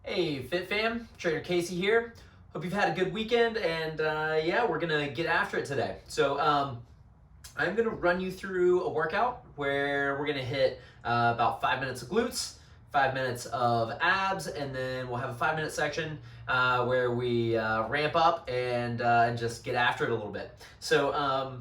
Hey Fit Fam, Trainer Casey here. Hope you've had a good weekend, and yeah, we're gonna get after it today. So I'm gonna run you through a workout where we're gonna hit about 5 minutes of glutes, 5 minutes of abs, and then we'll have a 5-minute section where we ramp up and just get after it a little bit. So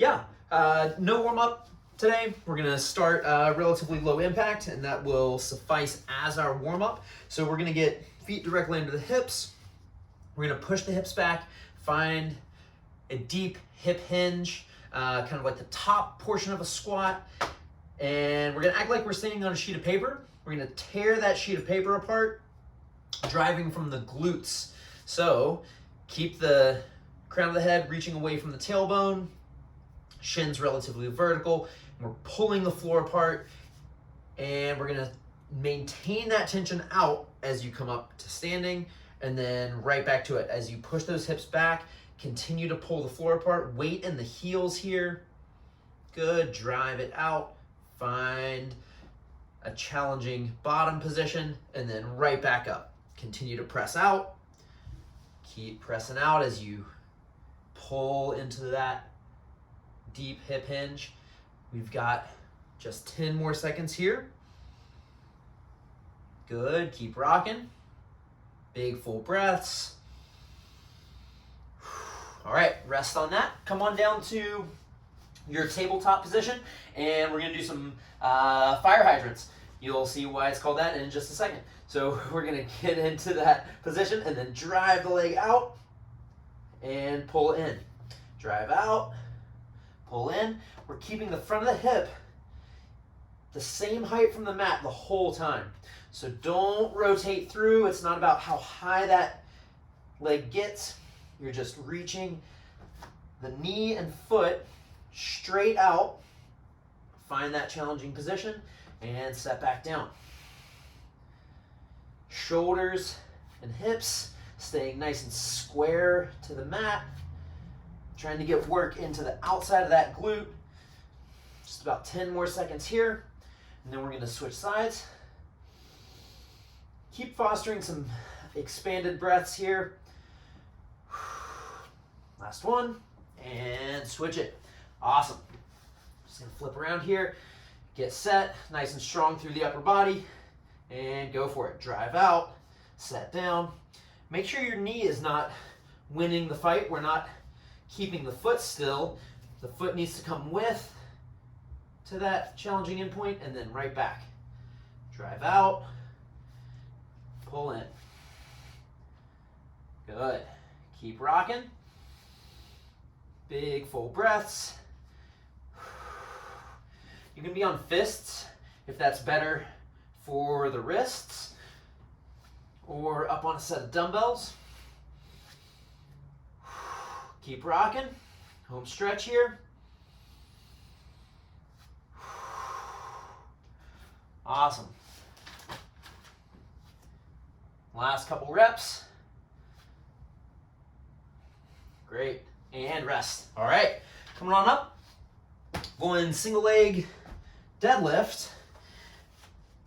no warm up today. We're gonna start relatively low impact, and that will suffice as our warm up. So we're gonna get feet directly into the hips. We're gonna push the hips back, find a deep hip hinge, kind of like the top portion of a squat. And we're gonna act like we're standing on a sheet of paper. We're gonna tear that sheet of paper apart, driving from the glutes. So keep the crown of the head reaching away from the tailbone, shins relatively vertical. We're pulling the floor apart, and we're gonna maintain that tension out as you come up to standing, and then right back to it. As you push those hips back, continue to pull the floor apart. Weight in the heels here. Good, drive it out. Find a challenging bottom position, and then right back up. Continue to press out. Keep pressing out as you pull into that deep hip hinge. We've got just 10 more seconds here. Good, keep rocking. Big full breaths. All right, rest on that. Come on down to your tabletop position, and we're gonna do some fire hydrants. You'll see why it's called that in just a second. So we're gonna get into that position and then drive the leg out and pull in. Drive out, pull in. We're keeping the front of the hip the same height from the mat the whole time. So don't rotate through. It's not about how high that leg gets. You're just reaching the knee and foot straight out. Find that challenging position and set back down. Shoulders and hips staying nice and square to the mat. Trying to get work into the outside of that glute. Just about 10 more seconds here, and then we're gonna switch sides. Keep fostering some expanded breaths here. Last one, and switch it. Awesome. Just gonna flip around here, get set, nice and strong through the upper body, and go for it. Drive out, set down. Make sure your knee is not winning the fight. We're not keeping the foot still. The foot needs to come with to that challenging endpoint, and then right back. Drive out, pull in. Good. Keep rocking. Big full breaths. You can be on fists if that's better for the wrists, or up on a set of dumbbells. Keep rocking. Home stretch here. Awesome. Last couple reps. Great. And rest. All right. Coming on up. Going single leg deadlift.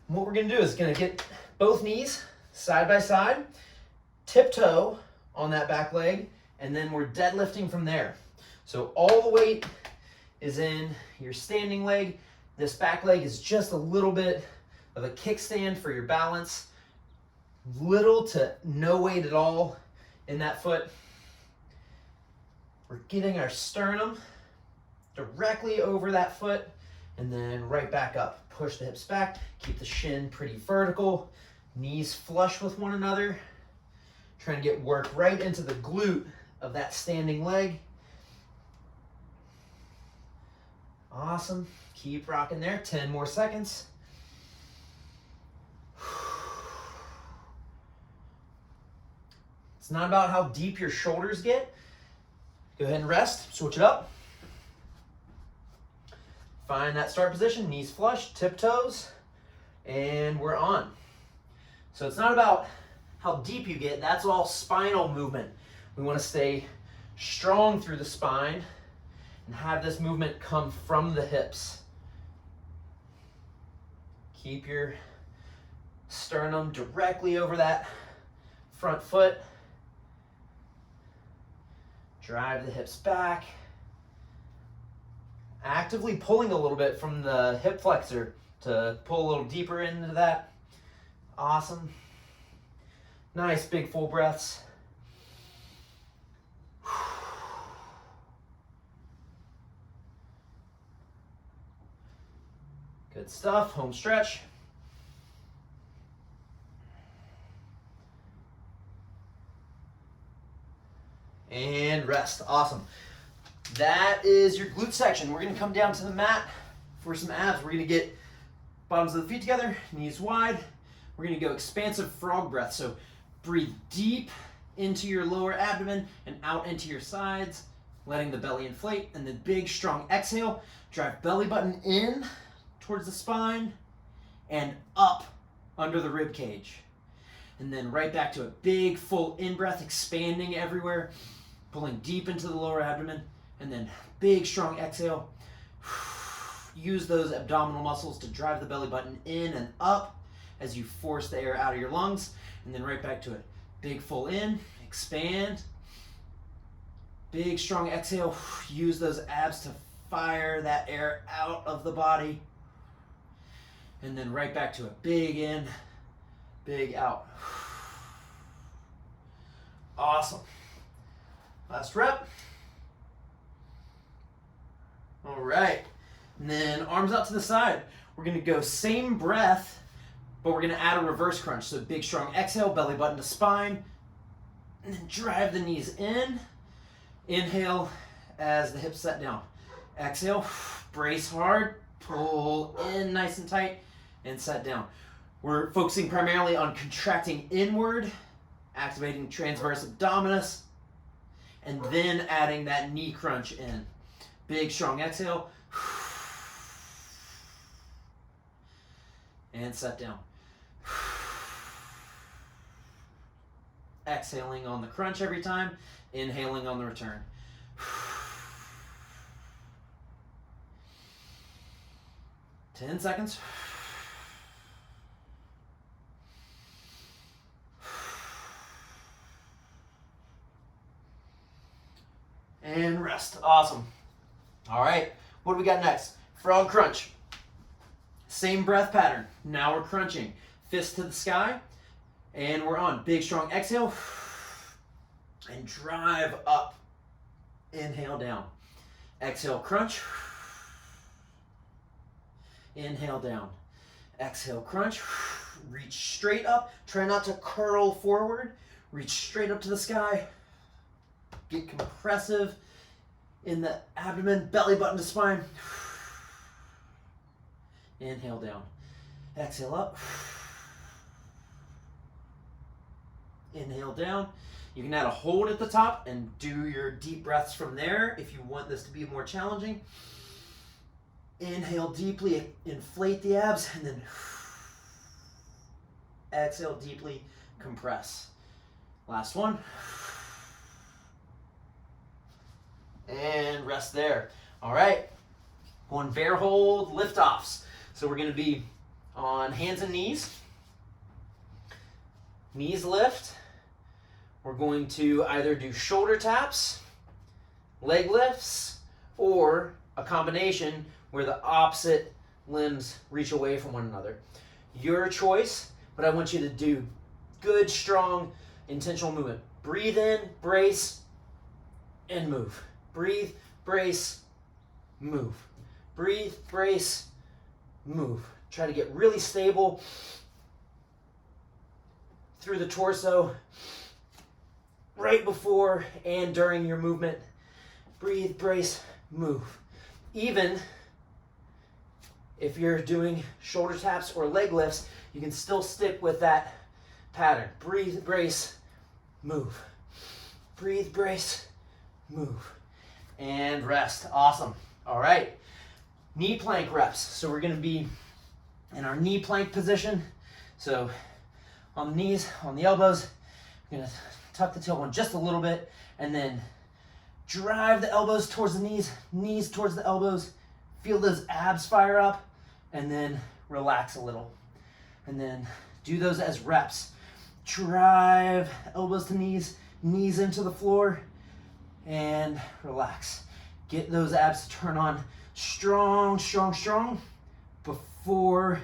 What we're going to do is going to get both knees side by side, tiptoe on that back leg, and then we're deadlifting from there. So all the weight is in your standing leg. This back leg is just a little bit of a kickstand for your balance. Little to no weight at all in that foot. We're getting our sternum directly over that foot, and then right back up. Push the hips back, keep the shin pretty vertical, knees flush with one another. Trying to get work right into the glute of that standing leg. Awesome. Keep rocking there. 10 more seconds. It's not about how deep your shoulders get. Go ahead and rest. Switch it up. Find that start position. Knees flush, tiptoes, and we're on. So it's not about how deep you get. That's all spinal movement. We want to stay strong through the spine and have this movement come from the hips. Keep your Sternum directly over that front foot. Drive the hips back. Actively pulling a little bit from the hip flexor to pull a little deeper into that. Awesome. Nice big full breaths. Good stuff. Home stretch. And rest. Awesome. That is your glute section. We're going to come down to the mat for some abs. We're going to get bottoms of the feet together, knees wide. We're going to go expansive frog breath. So breathe deep into your lower abdomen and out into your sides, letting the belly inflate. And then big, strong exhale. Drive belly button in towards the spine and up under the rib cage. And then right back to a big, full in-breath, expanding everywhere, pulling deep into the lower abdomen. And then big, strong exhale. Use those abdominal muscles to drive the belly button in and up as you force the air out of your lungs. And then right back to it. Big, full in, expand. Big, strong exhale. Use those abs to fire that air out of the body. And then right back to it. Big in, big out. Awesome. Last rep. All right. And then arms out to the side. We're going to go same breath, but we're going to add a reverse crunch. So big, strong exhale, belly button to spine. And then drive the knees in. Inhale as the hips set down. Exhale, brace hard, pull in nice and tight, and set down. We're focusing primarily on contracting inward, activating transverse abdominis, and then adding that knee crunch in. Big, strong exhale. And set down. Exhaling on the crunch every time, inhaling on the return. 10 seconds. And rest. Awesome. All right, what do we got next? Frog crunch. Same breath pattern. Now we're crunching. Fist to the sky. And we're on. Big, strong exhale. And drive up. Inhale down. Exhale, crunch. Inhale down. Exhale, crunch. Reach straight up. Try not to curl forward. Reach straight up to the sky. Get compressive in the abdomen, belly button to spine. Inhale down. Exhale up. Inhale down. You can add a hold at the top and do your deep breaths from there if you want this to be more challenging. Inhale deeply, inflate the abs, and then exhale deeply, compress. Last one. And rest there. All right. Going bear hold lift-offs. So we're going to be on hands and knees. Knees lift. We're going to either do shoulder taps, leg lifts, or a combination where the opposite limbs reach away from one another. Your choice, but I want you to do good, strong, intentional movement. Breathe in, brace, and move. Breathe, brace, move. Breathe, brace, move. Try to get really stable through the torso right before and during your movement. Breathe, brace, move. Even if you're doing shoulder taps or leg lifts, you can still stick with that pattern. Breathe, brace, move. Breathe, brace, move. And rest. Awesome. All right. Knee plank reps. So we're going to be in our knee plank position. So on the knees, on the elbows, we're going to tuck the tailbone just a little bit and then drive the elbows towards the knees, knees towards the elbows. Feel those abs fire up and then relax a little. And then Do those as reps. Drive elbows to knees, knees into the floor, and relax. Get those abs to turn on strong, strong, strong before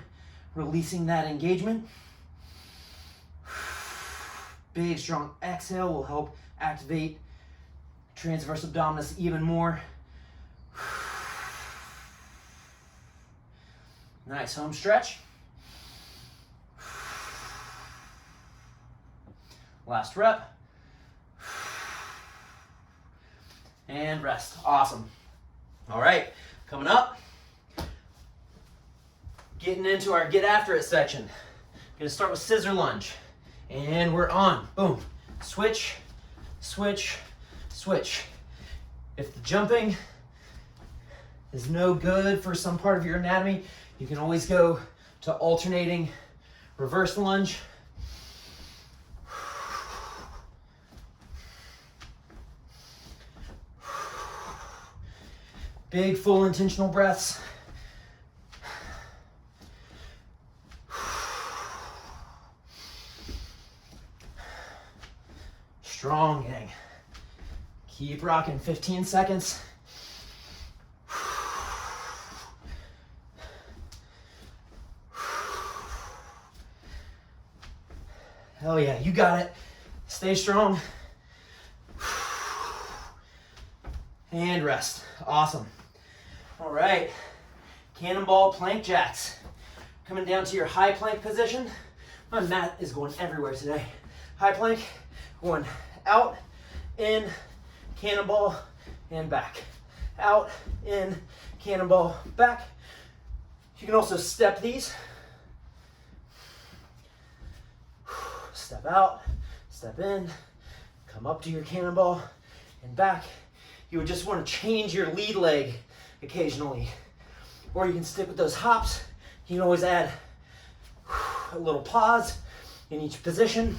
releasing that engagement. Big, strong exhale will help activate transverse abdominis even more. Nice home stretch. Last rep. And rest. Awesome. All right, coming up, getting into our get after it section. Gonna start with scissor lunge. And we're on. Boom. Switch, switch, switch. If the jumping is no good for some part of your anatomy, you can always go to alternating reverse lunge. Big, full, intentional breaths. Strong, gang. Keep rocking, 15 seconds. Hell yeah, you got it. Stay strong. And rest. Awesome. All right, cannonball plank jacks. Coming down to your high plank position. My mat is going everywhere today. High plank, going out, in, cannonball, and back. Out, in, cannonball, back. You can also step these. Step out, step in, come up to your cannonball, and back. You would just want to change your lead leg occasionally. Or you can stick with those hops. You can always add a little pause in each position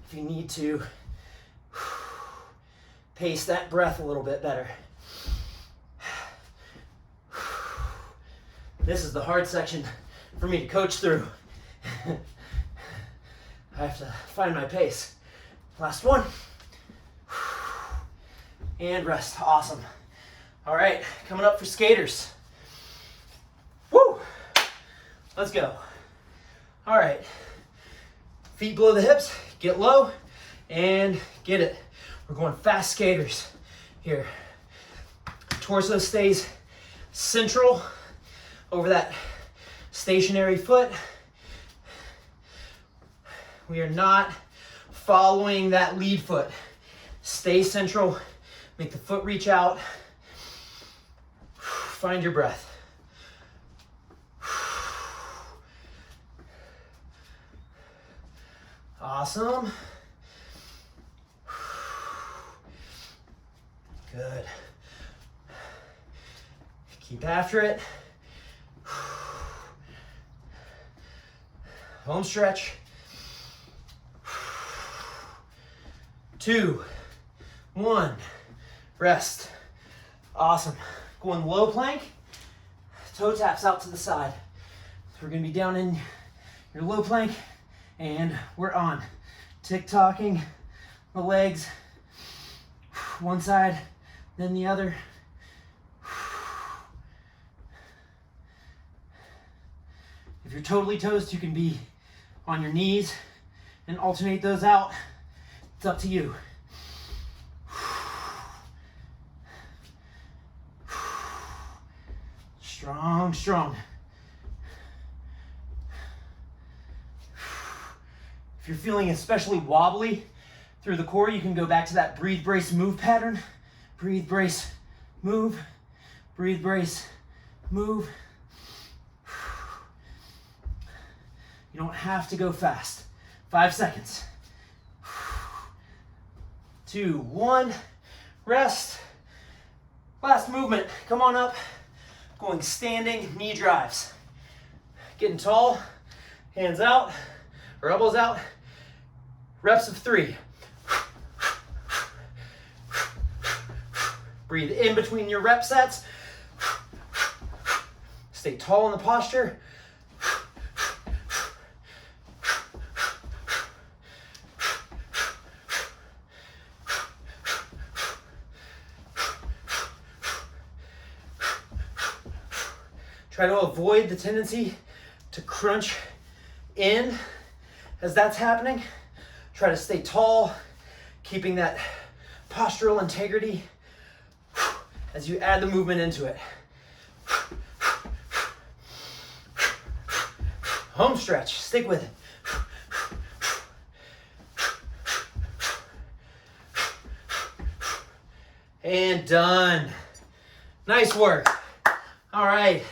if you need to pace that breath a little bit better. This is the hard section for me to coach through. I have to find my pace. Last one. And rest. Awesome. All right, coming up for skaters. Woo! Let's go. All right. Feet below the hips, get low, and get it. We're going fast skaters here. Torso stays central over that stationary foot. We are not following that lead foot. Stay central, make the foot reach out. Find your breath. Awesome. Good. Keep after it. Home stretch. 2, 1, rest. Awesome. Going low plank, toe taps out to the side. So we're gonna be down in your low plank and we're on. Tick-tocking the legs, one side, then the other. If you're totally toast, you can be on your knees and alternate those out. It's up to you. Strong, strong. If you're feeling especially wobbly through the core, you can go back to that breathe, brace, move pattern. Breathe, brace, move. Breathe, brace, move. You don't have to go fast. 5 seconds. 2, 1, rest. Last movement, come on up. Going standing knee drives. Getting tall, hands out, or elbows out. Reps of 3. Breathe in between your rep sets. Stay tall in the posture. Try to avoid the tendency to crunch in as that's happening. Try to stay tall, keeping that postural integrity as you add the movement into it. Home stretch, stick with it. And done. Nice work. All right.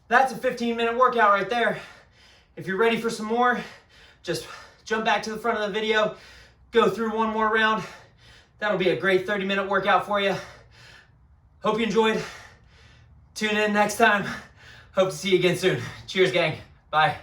That's a 15-minute workout right there. If you're ready for some more, just jump back to the front of the video, go through one more round. That'll be a great 30-minute workout for you. Hope you enjoyed. Tune in next time. Hope to see you again soon. Cheers, gang. Bye.